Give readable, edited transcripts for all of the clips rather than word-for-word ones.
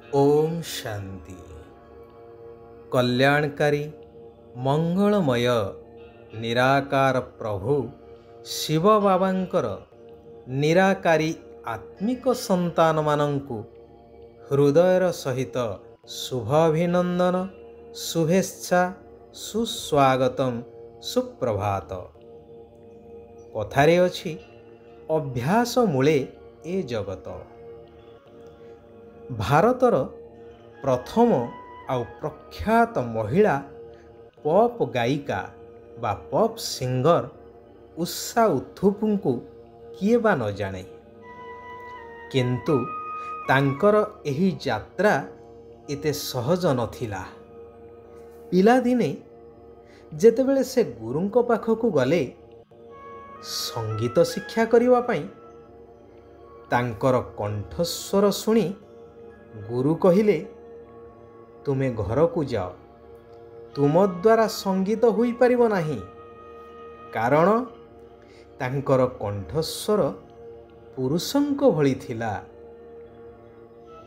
ओम शांति। कल्याणकारी मंगलमय निराकार प्रभु शिव बाबांकर निराकारी आत्मिक संतान मानंकु हृदयर सहित शुभ अभिनंदन, शुभेच्छा, सुस्वागतम, सुप्रभात। कथारे अछि अभ्यास मूले ए जगत। भारतर प्रथम आउ प्रख्यात महिला पॉप गायिका बा पॉप सिंगर उषा उत्थुपଙ୍କୁ किए बा न जाने, किंतु तांकर एही यात्रा एते सहज नथिला। पिलादिने जेतेबेले से गुरुंक पाखकु गले संगीत शिक्षा करिवा पई, तांकर कंठस्वर सुनी गुरु कहिले, तुमे घर को जाओ, तुम द्वारा संगीत होई परिबो नाही। कारण तांकर कंठस्वर पुरुषंक भଳି थिला।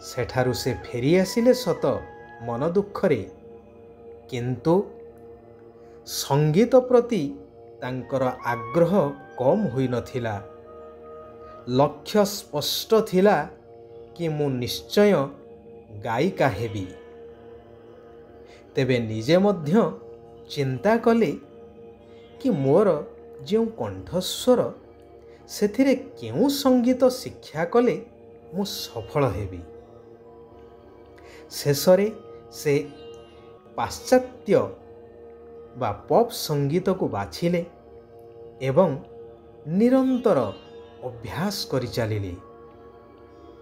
सेठारु से फेरी आसिले सत मन दुखरे, किंतु संगीत प्रति तांकर आग्रह कम होई नथिला। लक्ष्य स्पष्ट थिला कि मु निश्चय गायिका हेबी। तेबे निजे मध्य चिंता कले कि मोर जो कंठस्वर सेथिरे केउ संगीत शिक्षा कले मु सफल हेबी। शेषरे से पाश्चात्य बा पॉप संगीत को बाछिले एवं निरंतर अभ्यास करि चलिले।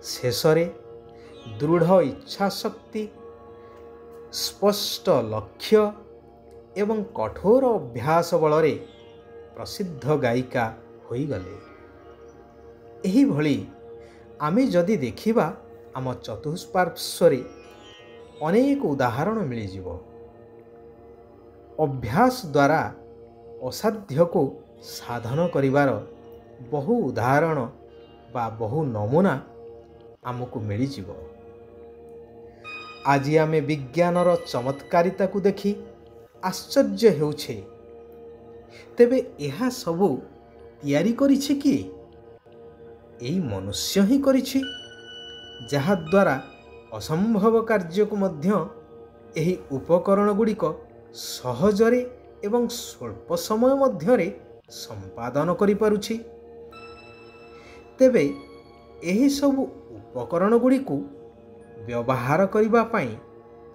शेषरे दृढ़ इच्छा शक्ति, स्पष्ट लक्ष्य एवं कठोर अभ्यास बलरे प्रसिद्ध गायिका होई गले। एही भली आमे जदि देखिबा आम चतुष्पार्श्वरे अनेक उदाहरण मिली जिवो। अभ्यास द्वारा असाध्य को साधन करिवार बहु उदाहरण बा बहु नमूना आमको मिली जिवो। आज आमे विज्ञानर चमत्कारिता को देखि आश्चर्य हेउछे। तेबे एहा सबु तैयारी करिछि कि एई मनुष्य ही करिछि, जहा द्वारा असंभव कार्य को मध्य एही उपकरण गुड़िक सहजरे एवं स्वल्प समय मध्यरे संपादन करि पारुछि। तेबे एही सबु उपकरण गुड़िक व्यवहार करिबा पई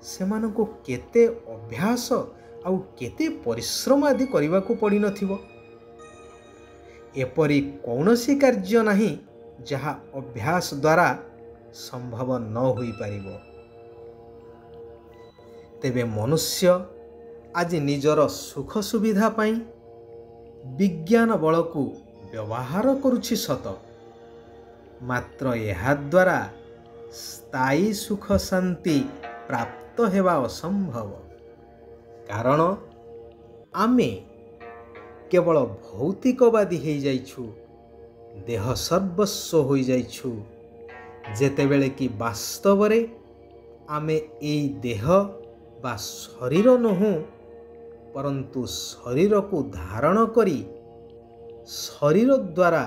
सेमानकु केते अभ्यास आउ केते परिश्रम आदि करिबा को पड़ी नथिबो। एपरि कौनसी कार्य नाही जहा अभ्यास द्वारा संभव न होई परिबो। तेबे मनुष्य आज निजर सुख सुविधा पई विज्ञान बल को व्यवहार करुछि सत, मात्र एहा द्वारा स्थायी सुख शांति प्राप्त हेबा असंभव। कारण आमे केवल भौतिकवादी हो जाइछु, देह सर्वस्व हो जाइछु, जेतेबेले कि वास्तव रे आमे एई देह बा शरीर नहु, परंतु शरीर को धारण करी शरीर द्वारा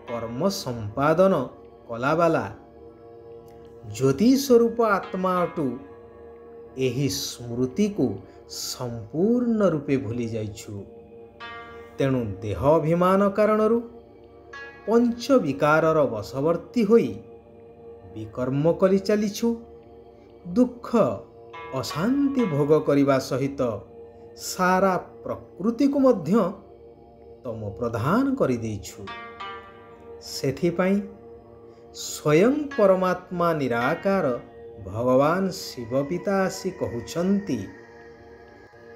कर्म संपादन कलावाला ज्योति स्वरूप आत्मा अटु। एही स्मृति को संपूर्ण रूपे भूली जाइछु। तेणु देह अभिमान कारणरू पंच विकारर वशवर्ती होई विकर्म करि चलिछु। दुख अशांति भोग करिबा सहित सारा प्रकृति को मध्य तम प्रदान करि देइछु। सेथिपाई स्वयं परमात्मा निराकार भगवान शिव पिता आसी कहउछंती,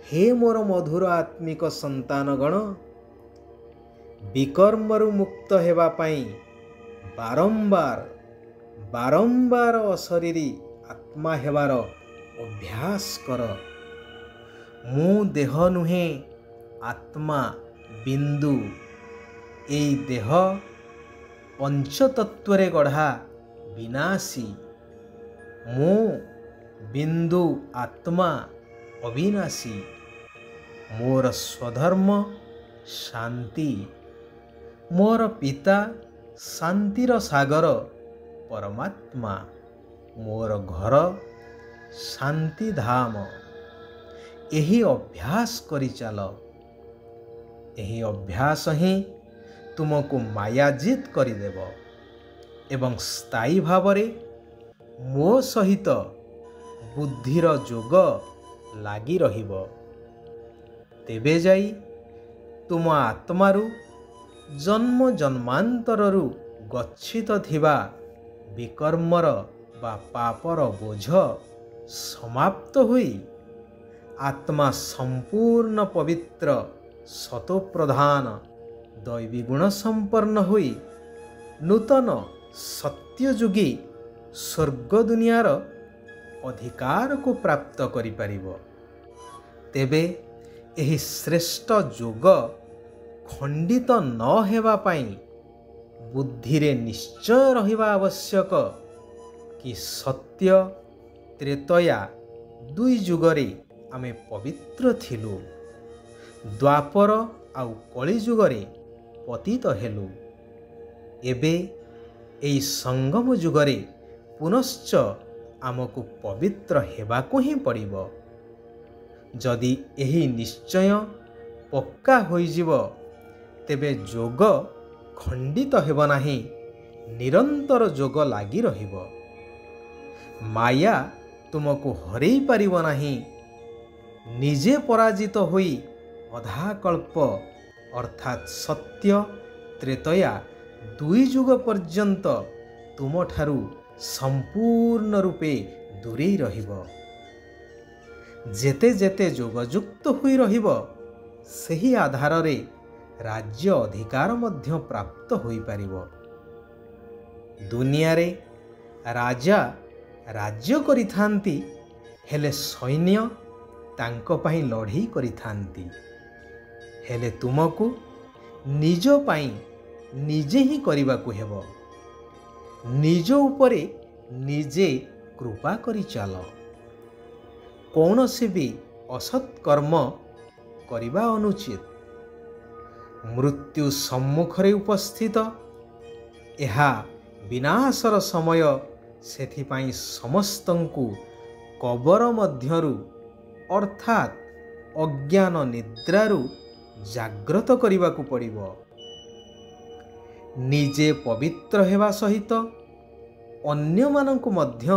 हे मोर मधुर आत्मिक संतानगण, विकर्मरु मुक्त हेबा पाई बारंबार बारंबार अशरीरी आत्मा हेबार अभ्यास कर। मु देह नुहे, आत्मा बिंदु। एई देह पंचतत्वरे गढ़ा विनाशी। ମୁଁ ବିନ୍ଦୁ ଆତ୍ମା ଅବିନାଶୀ, ମୋର ସ୍ୱଧର୍ମ ଶାନ୍ତି, ମୋର ପିତା ଶାନ୍ତିର ସାଗର ପରମାତ୍ମା, ମୋର ଘର ଶାନ୍ତିଧାମ। ଏହି ଅଭ୍ୟାସ କରିଚାଲ। ଏହି ଅଭ୍ୟାସ ହିଁ ତୁମକୁ ମାୟାଜିତ କରିଦେବ ଏବଂ ସ୍ଥାୟୀ ଭାବରେ ମୋ ସହିତ ବୁଦ୍ଧିର ଯୋଗ ଲାଗି ରହିବ। ତେବେ ଯାଇ ତୁମ ଆତ୍ମାରୁ ଜନ୍ମ ଜନ୍ମାନ୍ତରରୁ ଗଚ୍ଛିତ ଥିବା ବିକର୍ମର ବା ପାପର ବୋଝ ସମାପ୍ତ ହୋଇ ଆତ୍ମା ସମ୍ପୂର୍ଣ୍ଣ ପବିତ୍ର ସତୋପ୍ରଧାନ ଦୈବୀ ଗୁଣ ସମ୍ପନ୍ନ ହୋଇ ନୂତନ ସତ୍ୟଯୁଗୀ ସ୍ୱର୍ଗ ଦୁନିଆର ଅଧିକାରକୁ ପ୍ରାପ୍ତ କରିପାରିବ। ତେବେ ଏହି ଶ୍ରେଷ୍ଠ ଯୋଗ ଖଣ୍ଡିତ ନ ହେବା ପାଇଁ ବୁଦ୍ଧିରେ ନିଶ୍ଚୟ ରହିବା ଆବଶ୍ୟକ କି ସତ୍ୟ ତ୍ରେତୟା ଦୁଇ ଯୁଗରେ ଆମେ ପବିତ୍ର ଥିଲୁ, ଦ୍ୱାପର ଆଉ କଳି ଯୁଗରେ ପତିତ ହେଲୁ। ଏବେ ଏହି ସଙ୍ଗମ ଯୁଗରେ ପୁନଶ୍ଚ ଆମକୁ ପବିତ୍ର ହେବାକୁ ହିଁ ପଡ଼ିବ। ଯଦି ଏହି ନିଶ୍ଚୟ ପକ୍କା ହୋଇଯିବ, ତେବେ ଯୋଗ ଖଣ୍ଡିତ ହେବ ନାହିଁ, ନିରନ୍ତର ଯୋଗ ଲାଗି ରହିବ। ମାୟା ତୁମକୁ ହରେଇ ପାରିବ ନାହିଁ। ନିଜେ ପରାଜିତ ହୋଇ ଅଧାକଳ୍ପ ଅର୍ଥାତ୍ ସତ୍ୟ ତ୍ରେତୟା ଦୁଇ ଯୁଗ ପର୍ଯ୍ୟନ୍ତ ତୁମଠାରୁ ସମ୍ପୂର୍ଣ୍ଣ ରୂପେ ଦୂରେଇ ରହିବ। ଯେତେ ଯେତେ ଯୋଗଯୁକ୍ତ ହୋଇ ରହିବ, ସେହି ଆଧାରରେ ରାଜ୍ୟ ଅଧିକାର ମଧ୍ୟ ପ୍ରାପ୍ତ ହୋଇପାରିବ। ଦୁନିଆରେ ରାଜା ରାଜ୍ୟ କରିଥାନ୍ତି, ହେଲେ ସୈନ୍ୟ ତାଙ୍କ ପାଇଁ ଲଢ଼େଇ କରିଥାନ୍ତି। ହେଲେ ତୁମକୁ ନିଜ ପାଇଁ ନିଜେ ହିଁ କରିବାକୁ ହେବ। ନିଜ ଉପରେ ନିଜେ କୃପା କରି ଚାଲ। କୌଣସି ବି ଅସତ୍ କର୍ମ କରିବା ଅନୁଚିତ। ମୃତ୍ୟୁ ସମ୍ମୁଖରେ ଉପସ୍ଥିତ। ଏହା ବିନାଶର ସମୟ। ସେଥିପାଇଁ ସମସ୍ତଙ୍କୁ କବର ମଧ୍ୟରୁ ଅର୍ଥାତ୍ ଅଜ୍ଞାନ ନିଦ୍ରାରୁ ଜାଗ୍ରତ କରିବାକୁ ପଡ଼ିବ। ନିଜେ ପବିତ୍ର ହେବା ସହିତ ଅନ୍ୟମାନଙ୍କୁ ମଧ୍ୟ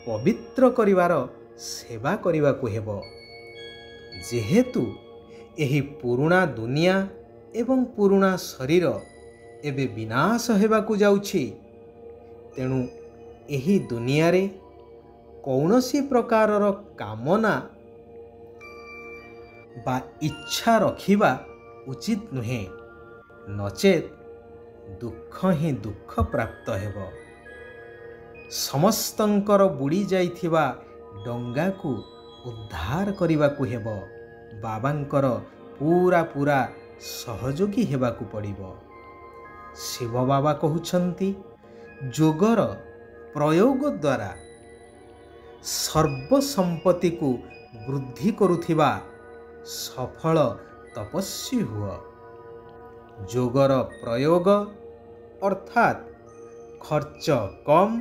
ପବିତ୍ର କରିବାର ସେବା କରିବାକୁ ହେବ। ଯେହେତୁ ଏହି ପୁରୁଣା ଦୁନିଆ ଏବଂ ପୁରୁଣା ଶରୀର ଏବେ ବିନାଶ ହେବାକୁ ଯାଉଛି, ତେଣୁ ଏହି ଦୁନିଆରେ କୌଣସି ପ୍ରକାରର କାମନା ବା ଇଚ୍ଛା ରଖିବା ଉଚିତ ନୁହେଁ, ନଚେତ୍ ଦୁଃଖ ହିଁ ଦୁଃଖ ପ୍ରାପ୍ତ ହେବ। ସମସ୍ତଙ୍କର ବୁଡ଼ି ଯାଇଥିବା ଡଙ୍ଗାକୁ ଉଦ୍ଧାର କରିବାକୁ ହେବ। ବାବାଙ୍କର ପୁରା ସହଯୋଗୀ ହେବାକୁ ପଡ଼ିବ। ଶିବ ବାବା କହୁଛନ୍ତି, ଯୋଗର ପ୍ରୟୋଗ ଦ୍ୱାରା ସର୍ବସମ୍ପତ୍ତିକୁ ବୃଦ୍ଧି କରୁଥିବା ସଫଳ ତପସ୍ୱୀ ହୁଅ। ଯୋଗର ପ୍ରୟୋଗ ଅର୍ଥାତ୍ ଖର୍ଚ୍ଚ କମ୍,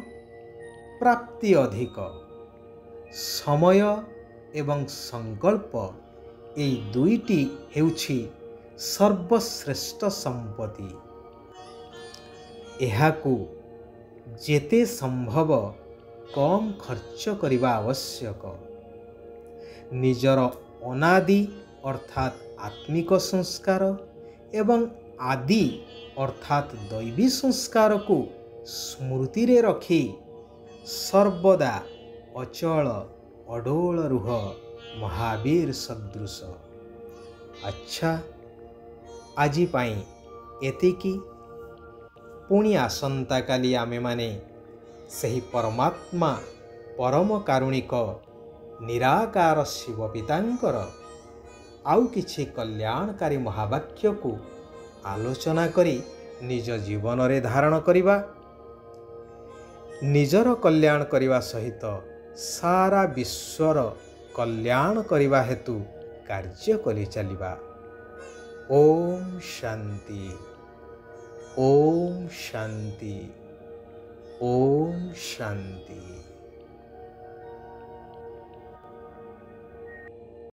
ପ୍ରାପ୍ତି ଅଧିକ। ସମୟ ଏବଂ ସଂକଳ୍ପ ଏହି ଦୁଇଟି ହେଉଛି ସର୍ବଶ୍ରେଷ୍ଠ ସମ୍ପତ୍ତି। ଏହାକୁ ଯେତେ ସମ୍ଭବ କମ୍ ଖର୍ଚ୍ଚ କରିବା ଆବଶ୍ୟକ। ନିଜର ଅନାଦି ଅର୍ଥାତ୍ ଆତ୍ମିକ ସଂସ୍କାର ଏବଂ ଆଦି ଅର୍ଥାତ୍ ଦୈବୀ ସଂସ୍କାରକୁ ସ୍ମୃତିରେ ରଖି ସର୍ବଦା ଅଚଳ ଅଡୋଳ ରୁହ, ମହାବୀର ସଦୃଶ। ଆଚ୍ଛା, ଆଜି ପାଇଁ ଏତିକି। ପୁଣି ଆସନ୍ତାକାଲି ଆମେମାନେ ସେହି ପରମାତ୍ମା ପରମ କାରୁଣିକ ନିରାକାର ଶିବ ପିତାଙ୍କର ଆଉ କିଛି କଲ୍ୟାଣକାରୀ ମହାବାକ୍ୟକୁ ଆଲୋଚନା କରି ନିଜ ଜୀବନରେ ଧାରଣ କରିବା। ନିଜର କଲ୍ୟାଣ କରିବା ସହିତ ସାରା ବିଶ୍ୱର କଲ୍ୟାଣ କରିବା ହେତୁ କାର୍ଯ୍ୟ କରି ଚାଲିବା। ଓମ୍ ଶାନ୍ତି, ଓମ୍ ଶାନ୍ତି, ଓମ୍ ଶାନ୍ତି।